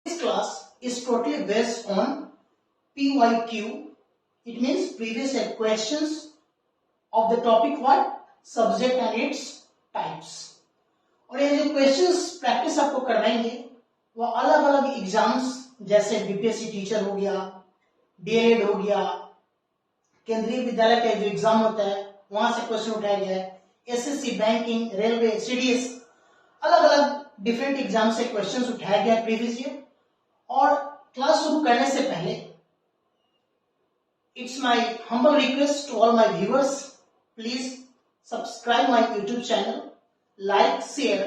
This class is totally based on PYQ. It means previous year questions of the topic what? Subject and its types. और ये जो questions practice आपको करवाएंगे वो अलग अलग एग्जाम्स जैसे बीपीएससी टीचर हो गया, डीएलएड हो गया, केंद्रीय विद्यालय का जो एग्जाम होता है वहां से क्वेश्चन उठाया गया है, एसएससी, बैंकिंग, रेलवे, सीडीएस, अलग अलग डिफरेंट एग्जाम से क्वेश्चंस उठाया गया प्रीवियस ईयर। और क्लास शुरू करने से पहले it's my humble request to all my viewers, please subscribe my YouTube channel, like, share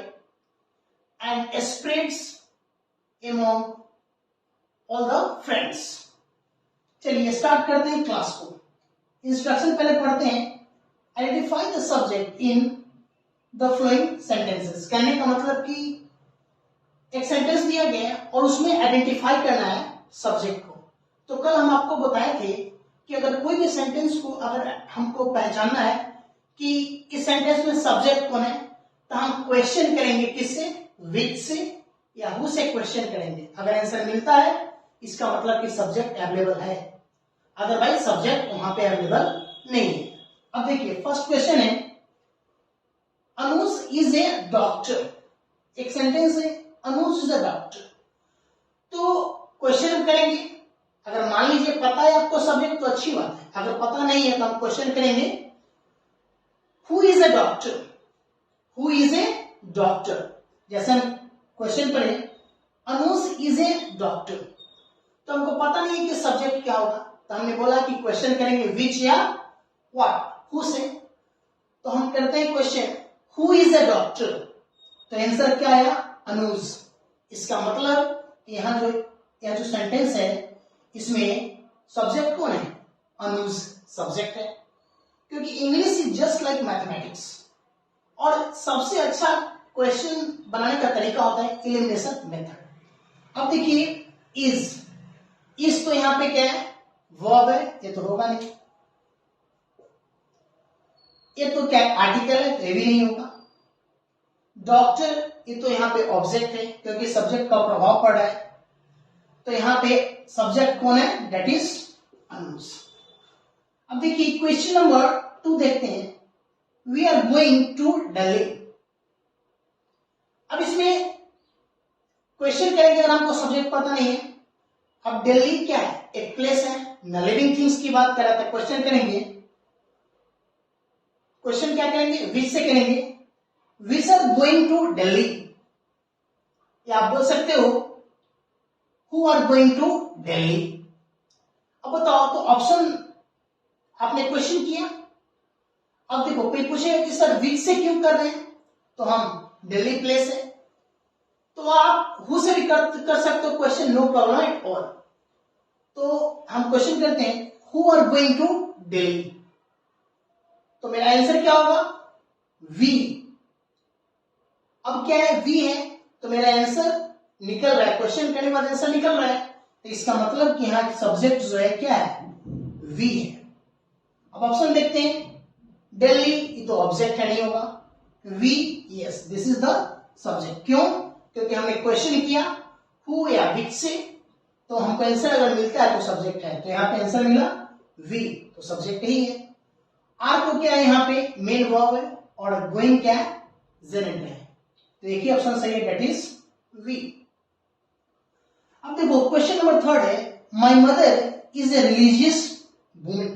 and spreads among all the friends। चलिए स्टार्ट करते हैं क्लास को। इंस्ट्रक्शन पहले पढ़ते हैं। Identify the subject in the following sentences. कहने का मतलब कि एक सेंटेंस दिया गया है और उसमें आइडेंटिफाई करना है सब्जेक्ट को। तो कल हम आपको बताए थे कि अगर कोई भी सेंटेंस को अगर हमको पहचानना है कि इस सेंटेंस में सब्जेक्ट कौन है तो हम क्वेश्चन करेंगे किससे? विच से या हु से क्वेश्चन करेंगे। अगर आंसर मिलता है इसका मतलब कि सब्जेक्ट अवेलेबल है, अदरवाइज सब्जेक्ट वहां पे अवेलेबल नहीं है। अब देखिए फर्स्ट क्वेश्चन है, अनुज इज ए डॉक्टर। एक सेंटेंस है, अनुज इज ए डॉक्टर। तो क्वेश्चन करेंगे, अगर मान लीजिए पता है आपको सब्जेक्ट तो अच्छी बात है, अगर पता नहीं है तो हम क्वेश्चन करेंगे who is a doctor. Who is a doctor, जैसे हम क्वेश्चन पढ़े अनुज इज ए डॉक्टर, तो हमको पता नहीं है कि सब्जेक्ट क्या होगा, तो हमने बोला कि क्वेश्चन करेंगे विच या व्हाट, हु से। तो हम करते हैं question who is a doctor, तो आंसर क्या आया? अनुज। इसका मतलब यह जो सेंटेंस है इसमें सब्जेक्ट कौन है? अनुज सब्जेक्ट है, क्योंकि English is just like mathematics. और सबसे अच्छा क्वेश्चन बनाने का तरीका होता है एलिमिनेशन मेथड। अब देखिए इज तो यहां पे क्या है? वर्ब है, ये तो होगा नहीं। ये तो क्या आर्टिकल है, ये भी नहीं होगा। डॉक्टर ये तो यहां पे ऑब्जेक्ट है क्योंकि सब्जेक्ट का प्रभाव पड़ रहा है, तो यहां पे सब्जेक्ट कौन है? That is Anuj. अब देखिए क्वेश्चन नंबर 2 देखते हैं, we are going to Delhi. अब इसमें क्वेश्चन करेंगे अगर आपको सब्जेक्ट पता नहीं है। अब दिल्ली क्या है? एक प्लेस है, न लिविंग थिंग्स की बात कर रहा था। क्वेश्चन करेंगे, क्वेश्चन क्या करेंगे? विच से करेंगे, which are going to Delhi. या आप बोल सकते हो who are going to Delhi. अब बताओ, तो ऑप्शन आपने क्वेश्चन किया। अब देखो कोई पूछेगा कि सर विच से क्यों कर रहे हैं, तो हम दिल्ली प्लेस है, तो आप हु से भी कर सकते हो question, no problem at all. तो हम क्वेश्चन करते हैं who are going to Delhi, तो मेरा आंसर क्या होगा? वी। अब क्या है? वी है, तो मेरा आंसर निकल रहा है, क्वेश्चन करने के बाद आंसर निकल रहा है, तो इसका मतलब कि यहां सब्जेक्ट जो है क्या है? वी है। अब ऑप्शन देखते हैं, दिल्ली ये तो ऑब्जेक्ट है, नहीं होगा। We, yes this is the subject. क्यों? क्योंकि हमने क्वेश्चन किया हु या विच से, तो हमको आंसर अगर मिलता है तो सब्जेक्ट है, तो यहां पे आंसर मिला वी, तो सब्जेक्ट ही है। आर को क्या है? यहां पे मेन वर्ब है, और गोइंग क्या है? जेरेंट है, तो एक ही ऑप्शन सही है, दैट इज वी। अब देखो क्वेश्चन नंबर 3 है, my mother is a religious woman.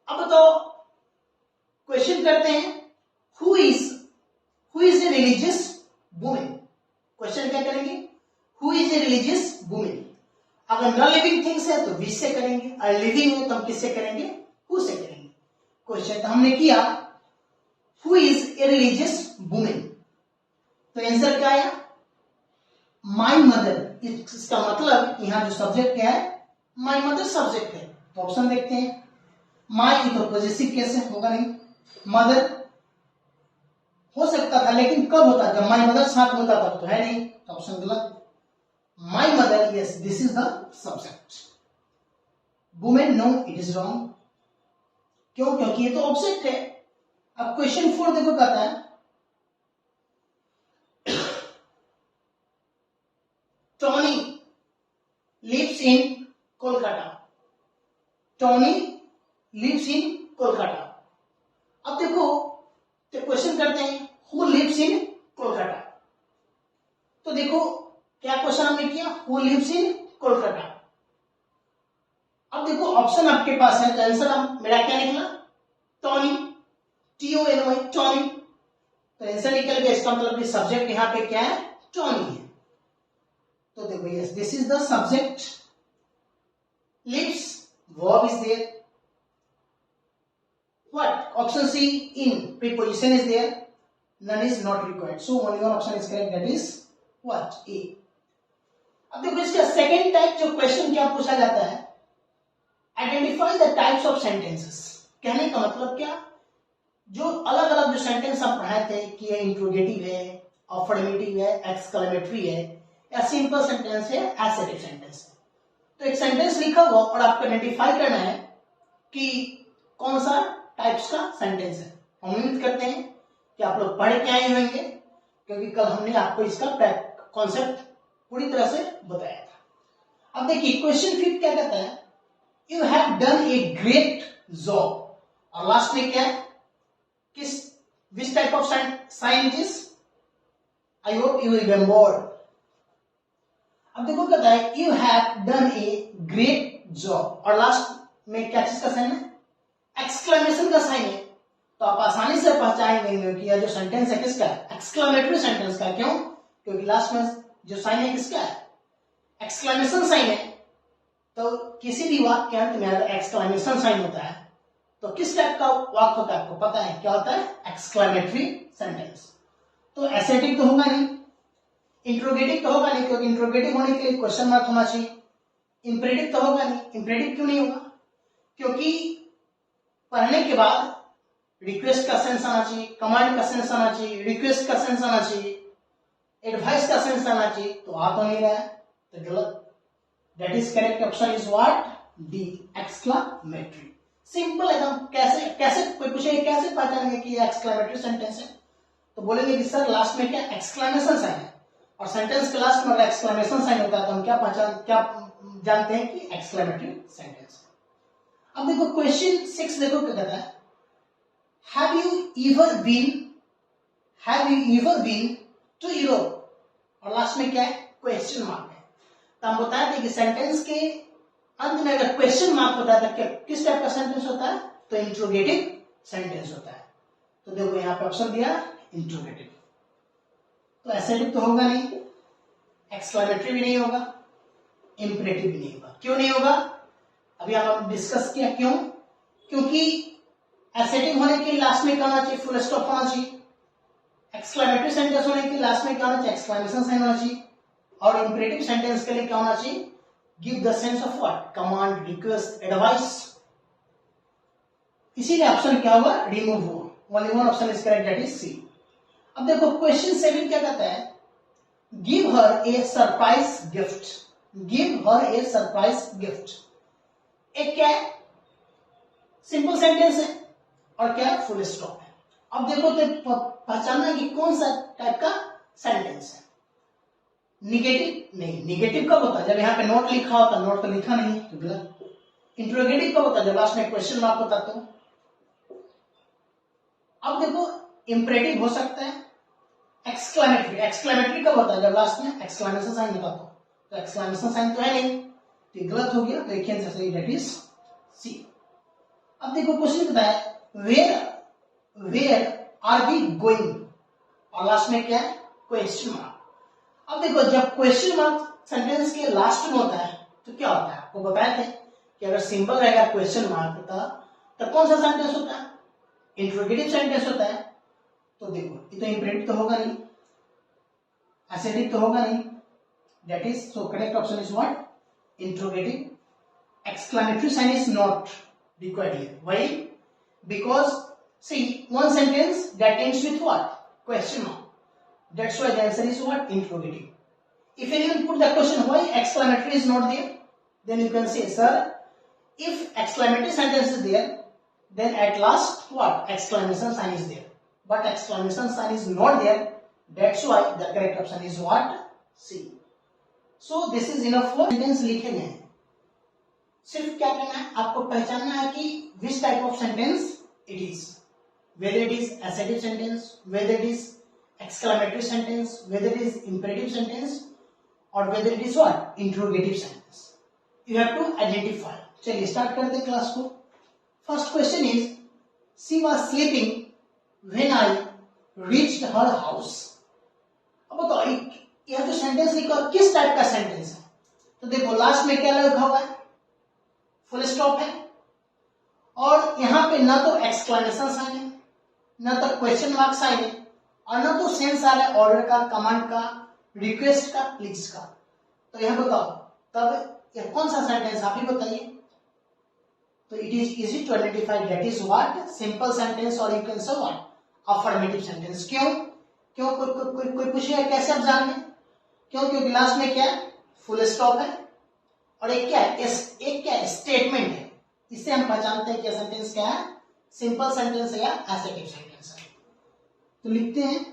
अब बताओ क्वेश्चन करते हैं who is a religious woman. Question क्या करेंगे? Who is a religious woman. अगर नॉन लिविंग थिंग्स है तो विच से करेंगे, और लिविंग है तो हम किससे करेंगे? हु से करेंगे। क्वेश्चन तो हमने किया who is a religious woman, तो आंसर क्या आया? My mother. इसका मतलब यहां जो सब्जेक्ट क्या है? माय मदर सब्जेक्ट है, तो ऑप्शन देखते हैं। माय तो पॉजिटिव केस है, होगा नहीं। मदर हो सकता था, लेकिन कब होता? जब माय मदर साथ होता तब, तो है नहीं, तो ऑप्शन गलत। My mother, yes this is the subject. Women, no it is wrong. क्यों? क्योंकि ये तो ऑब्जेक्ट है। अब क्वेश्चन 4 देखो, कहता है Tony lives in Kolkata. Tony lives in Kolkata. अब देखो तो क्वेश्चन करते हैं हु लिव्स इन कोलकाता. तो देखो क्या क्वेश्चन हमने किया, हु लिव्स इन कोलकाता. अब देखो ऑप्शन आपके पास है, तो आंसर हम मेरा क्या निकला, टॉनी, TONY, टॉनी. तो आंसर निकल गया. इसका मतलब कि सब्जेक्ट यहाँ पे क्या है, टॉनी है. तो देखो yes, this is the subject. Lives, verb is there. What? Option C, in. Preposition is there. None is not required. So only one option is correct. That is what? A. अब देखो इसका second type जो question क्या पूछा जाता है, identify the types of sentences. कहने का मतलब क्या, जो अलग अलग जो सेंटेंस आप पढ़ाए थे कि ये इंट्रोगेटिव है, अफर्मेटिव है, एक्सक्लेमेटरी है, या सिंपल सेंटेंस है, एसेटिव सेंटेंस है. तो एक सेंटेंस लिखा हुआ और आपको आइडेंटिफाई करना है कि कौन सा टाइप्स का सेंटेंस है. हम उम्मीद करते हैं कि आप लोग पढ़ के आए होंगे, क्योंकि कल हमने आपको इसका कॉन्सेप्ट पूरी तरह से बताया था. अब देखिए क्वेश्चन 5 क्या कहता है, you have done a great job. और लास्ट में क्या है, किस which type of sine it is, I hope you remember. अब देखो कहता है you have done a great job और लास्ट में क्या चीज का साइन है, एक्सक्लेमेशन का साइन है. तो आप आसानी से पहचान लेंगे कि यह जो सेंटेंस है किसका है, एक्सक्लेमेटरी सेंटेंस का. क्यों, क्योंकि लास्ट में जो साइन है किसका है, एक्सक्लेमेशन साइन है. तो किसी भी वाक्य के अंत में अगर एक्सक्लेमेशन साइन होता है तो किस टाइप का वाक्य होता है, आपको पता है क्या होता है, एक्सक्लेमेटरी सेंटेंस. तो एसेटिव तो होगा नहीं, इंट्रोगेटिव तो होगा नहीं, क्योंकि इंट्रोगेटिव होने के लिए क्वेश्चन मार्क होना चाहिए. इंपरेटिव तो होगा नहीं. इंपरेटिव क्यों नहीं होगा, क्योंकि पढ़ने के बाद रिक्वेस्ट का सेंस आना चाहिए, कमांड का सेंस आना चाहिए, रिक्वेस्ट का सेंस आना चाहिए, एडवाइस का सेंस आना चाहिए. तो आ तो नहीं रहा है, तो गलत. That is correct option is what, D, exclamatory. Simple एकदम. कैसे कैसे कोई पूछेगा कैसे पहचानेंगे कि ये एक्सक्लेमेटरी सेंटेंस है, तो बोलेंगे कि सर लास्ट में क्या एक्सक्लेमेशन साइन है, और सेंटेंस के लास्ट में अगर एक्सक्लेमेशन साइन होता है तो हम क्या जानते हैं कि एक्सक्लेमेटरी सेंटेंस है. अब देखो क्वेश्चन 6 देखो क्या कहता है, have you ever been to Europe. और लास्ट में क्या है, क्वेश्चन मार्क है. तो हम बताए थे कि सेंटेंस के अंत में अगर क्वेश्चन मार्क होता है तो क्या किस टाइप का सेंटेंस होता है, तो इंट्रोगेटिव सेंटेंस होता है. तो देखो यहाँ पे ऑप्शन दिया इंट्रोगेटिव. तो एसेटिव तो होगा नहीं, एक्सक्लेमेटरी भी नहीं होगा, इंपरेटिव भी नहीं होगा. क्यों नहीं होगा, अभी हम डिस्कस किया. क्यों, क्योंकि एसेटिव होने के लास्ट में क्या होना चाहिए, फुल स्टॉप होना चाहिए. एक्सक्लेमेटरी सेंटेंस होने के लास्ट में क्या होना चाहिए, एक्सक्लेमेशन साइन होना चाहिए. और इंपरेटिव सेंटेंस के लिए क्या होना चाहिए, give the sense of what, command, request, advice. इसीलिए ऑप्शन क्या होगा, रिमूव होगा. Only one option is correct, that is C. अब देखो क्वेश्चन 7 क्या कहता है, give her a surprise gift. Give her a surprise gift. एक क्या है, सिंपल सेंटेंस है, और क्या है, फुल स्टॉप है. अब देखो तो पहचानना कि कौन सा टाइप का सेंटेंस है. निगेटिव नहीं, निगेटिव कब होता है, जब यहाँ पे नोट लिखा होता, नोट तो लिखा नहीं तो गलत. इंट्रोगेटिव कब होता है, जब लास्ट में क्वेश्चन मार्क होता. तो अब देखो इंपरेटिव हो सकता है. एक्सक्लेमेटरी कब होता है, जब लास्ट में एक्सक्लेमेशन साइन होता. तो एक्सक्लेमेशन साइन तो है नहीं, तो गलत हो गया. तो एक आंसर सही, दैट इज सी. अब देखो क्वेश्चन बताया, वेयर आर वी गोइंग. और लास्ट में क्या है, क्वेश्चन मार्क. अब देखो जब क्वेश्चन मार्क सेंटेंस के लास्ट में होता है तो क्या होता है, आपको बताए थे कि अगर सिंबल रहेगा क्वेश्चन मार्क होता तो कौन सा सेंटेंस होता है, इंट्रोगेटिव सेंटेंस होता है. तो देखो ये तो इंपरेटिव तो होगा नहीं, एसेटिव तो होगा नहीं. That is so correct option is what, interrogative. Exclamatory sign is not required here. Why? Because see, one sentence that ends with what? Question mark. That's why the answer is what? Interrogative. If anyone put the question why exclamatory is not there, then you can say, sir, if exclamatory sentence is there, then at last what? Exclamation sign is there. But exclamation sign is not there. That's why the correct option is what? C. So this is enough for sentence लिखे गए हैं। सिर्फ क्या करना है, आपको पहचानना है कि which type of sentence it is, whether it is assertive sentence, whether it is exclamatory sentence, whether it is imperative sentence, or whether it is what, interrogative sentence. You have to identify. चलिए start करते हैं class को। First question is, she was sleeping when I reached her house. अब बताओ यह जो sentence लिखा है किस टाइप का सेंटेंस है? तो देखो लास्ट में क्या लिखा हुआ है, फुल स्टॉप है, और यहां पे ना तो एक्सक्लेमेशन साइन है, ना तो क्वेश्चन मार्क साइन है, और ना तो सेंस आ रहा है ऑर्डर का, कमांड का, रिक्वेस्ट का, प्लीज का। तो यह बताओ तब यह कौन सा सेंटेंस, आप ही बताइए। तो it is easy to identify, that is what, simple sentence, और you can say what, affirmative sentence. क्यों क्यों कोई पूछेगा कैसे आप जान लें? क्यों? क्योंकि लास्ट में क्या है, फुल स्टॉप है, और एक क्या है, एक क्या है, स्टेटमेंट है। इससे हम पहचानते हैं कि सेंटेंस क्या है, सिंपल सेंटेंस है या एसेटिव सेंटेंस है। तो लिखते हैं,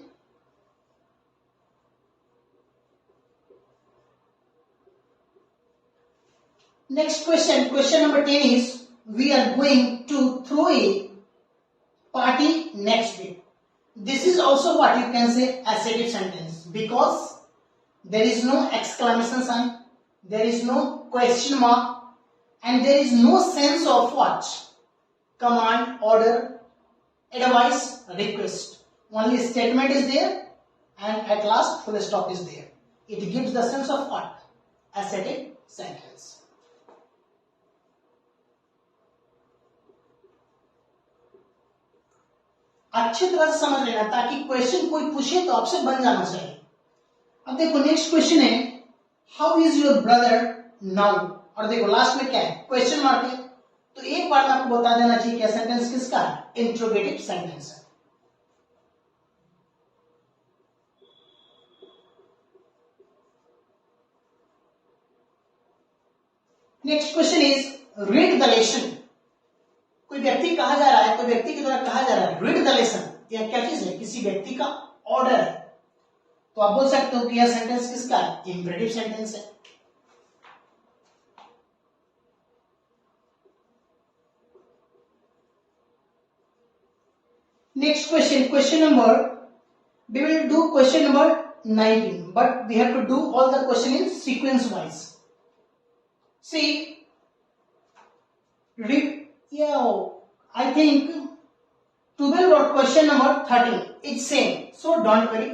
next question, question number 10 is, we are going to throw a party next week. This is also what you can say assertive sentence, because there is no exclamation sign, there is no question mark, and there is no sense of what, command, order, advice, request. Only statement is there, and at last full stop is there. It gives the sense of what, assertive sentence. अच्छी तरह से समझ लेना ताकि question कोई पूछे तो आपसे बन जाना चाहिए। अब देखो नेक्स्ट क्वेश्चन है, how is your brother now, और देखो लास्ट में क्या है, क्वेश्चन मार्क है। तो एक बार में आपको बता देना चाहिए क्या सेंटेंस किसका है, इंट्रोगेटिव सेंटेंस है। Next question is, read the lesson. कोई व्यक्ति कहा जा रहा है, कोई व्यक्ति के द्वारा कहा जा रहा है, रीड द लेसन। यह क्या चीज है, किसी व्यक्ति का ऑर्डर है। तो आप बोल सकते हो कि यह सेंटेंस किसका है, इंपरेटिव सेंटेंस है। Next question, question number, we will do question number 19, but we have to do all the question in sequence wise. See, read, yeah, I think 12 or question number 13 it's same, so don't worry.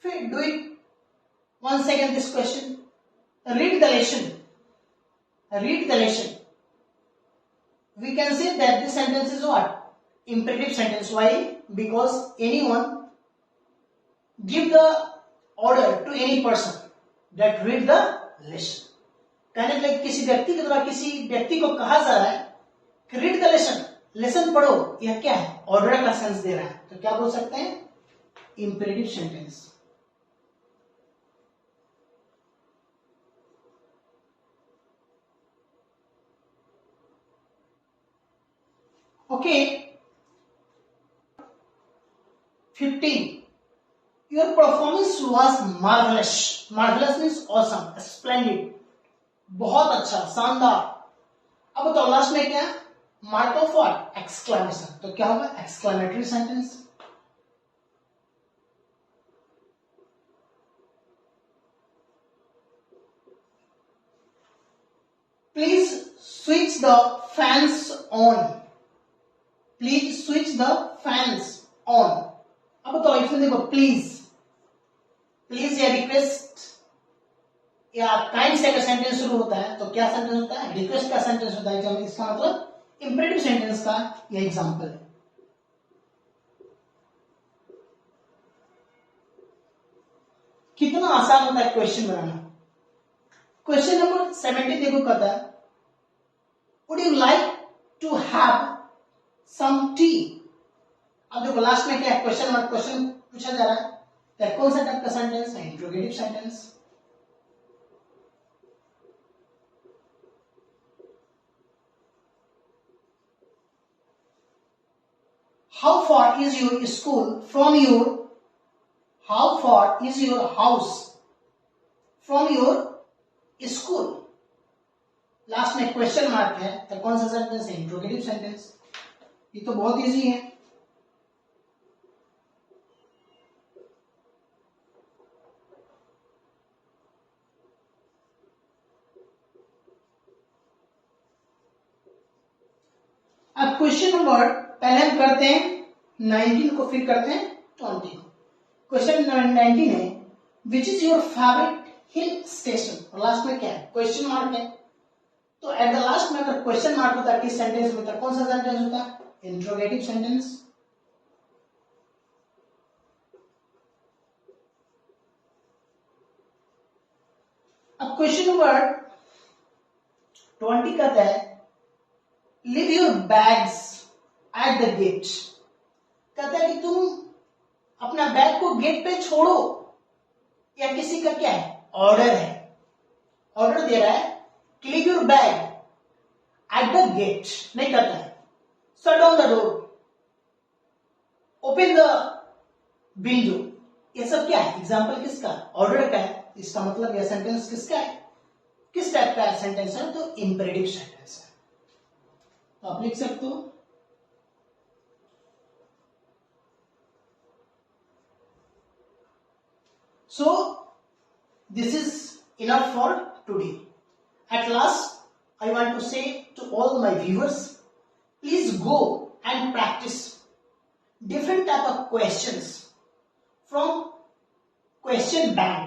Do it one second this question. Read the lesson. Read the lesson. We can say that this sentence is what, imperative sentence. Why? Because anyone give the order to any person that read the lesson. कहने के लिए किसी व्यक्ति के द्वारा किसी व्यक्ति को कहा जा रहा है कि रीड द लेसन, लेसन पढ़ो, यह क्या है, ऑर्डर का सेंस दे रहा है। तो क्या बोल सकते हैं, imperative sentence. Okay, 15, your performance was marvelous. Marvelous means awesome, splendid, बहुत अच्छा, शानदार। अब बताओ लास्ट में क्या, मार्क ऑफ व्हाट, एक्सक्लेमेशन। तो क्या होगा, exclamatory sentence. Please switch the fans on. Please switch the fans on. अब बताओ इसमें देखो, प्लीज, प्लीज या रिक्वेस्ट या काइंड से अगर सेंटेंस शुरू होता है तो क्या सेंटेंस होता है, रिक्वेस्ट का सेंटेंस होता है। इसका मतलब इंपेरेटिव सेंटेंस का यह एग्जांपल है। कितना आसान होता है क्वेश्चन बनाना। क्वेश्चन नंबर 17 देखो कहता है, would you like to have some tea. अब देखो लास्ट में क्या है, क्वेश्चन मार्क, क्वेश्चन पूछा जा रहा है। तो कौन सा टाइप का सेंटेंस है, interrogative sentence. How far is your school from your, how far is your house from your school, last में क्वेश्चन मार्क है, तो कौन सा सेंटेंस है? Interrogative sentence. ये तो बहुत इजी है। अब क्वेश्चन नंबर पहले हम करते हैं 19 को, फिर करते हैं 20 को। क्वेश्चन 19 है, which is your favourite hill station, और लास्ट में क्या है? क्वेश्चन मार्क है। तो एट द लास्ट में अगर क्वेश्चन मार्क होता है किस सेंटेंस में, तो कौन सा सेंटेंस होता है? Interrogative sentence. अब क्वेश्चन नंबर 20 कहता है, leave your bags at the gate. कहता है कि तुम अपना बैग को गेट पे छोड़ो, या किसी का क्या है? ऑर्डर है, ऑर्डर दे रहा है कि leave your bag at the gate, नहीं करता है। Shut down the door, open the window, ये सब क्या है? एग्जाम्पल किसका? ऑर्डर का है। इसका मतलब यह सेंटेंस किसका है? किस टाइप का सेंटेंस है? तो इंपेरेटिव सेंटेंस है। तो आप लिख सकते हो, so this is enough for today. At last, I want to say to all my viewers, please go and practice different type of questions from question bank.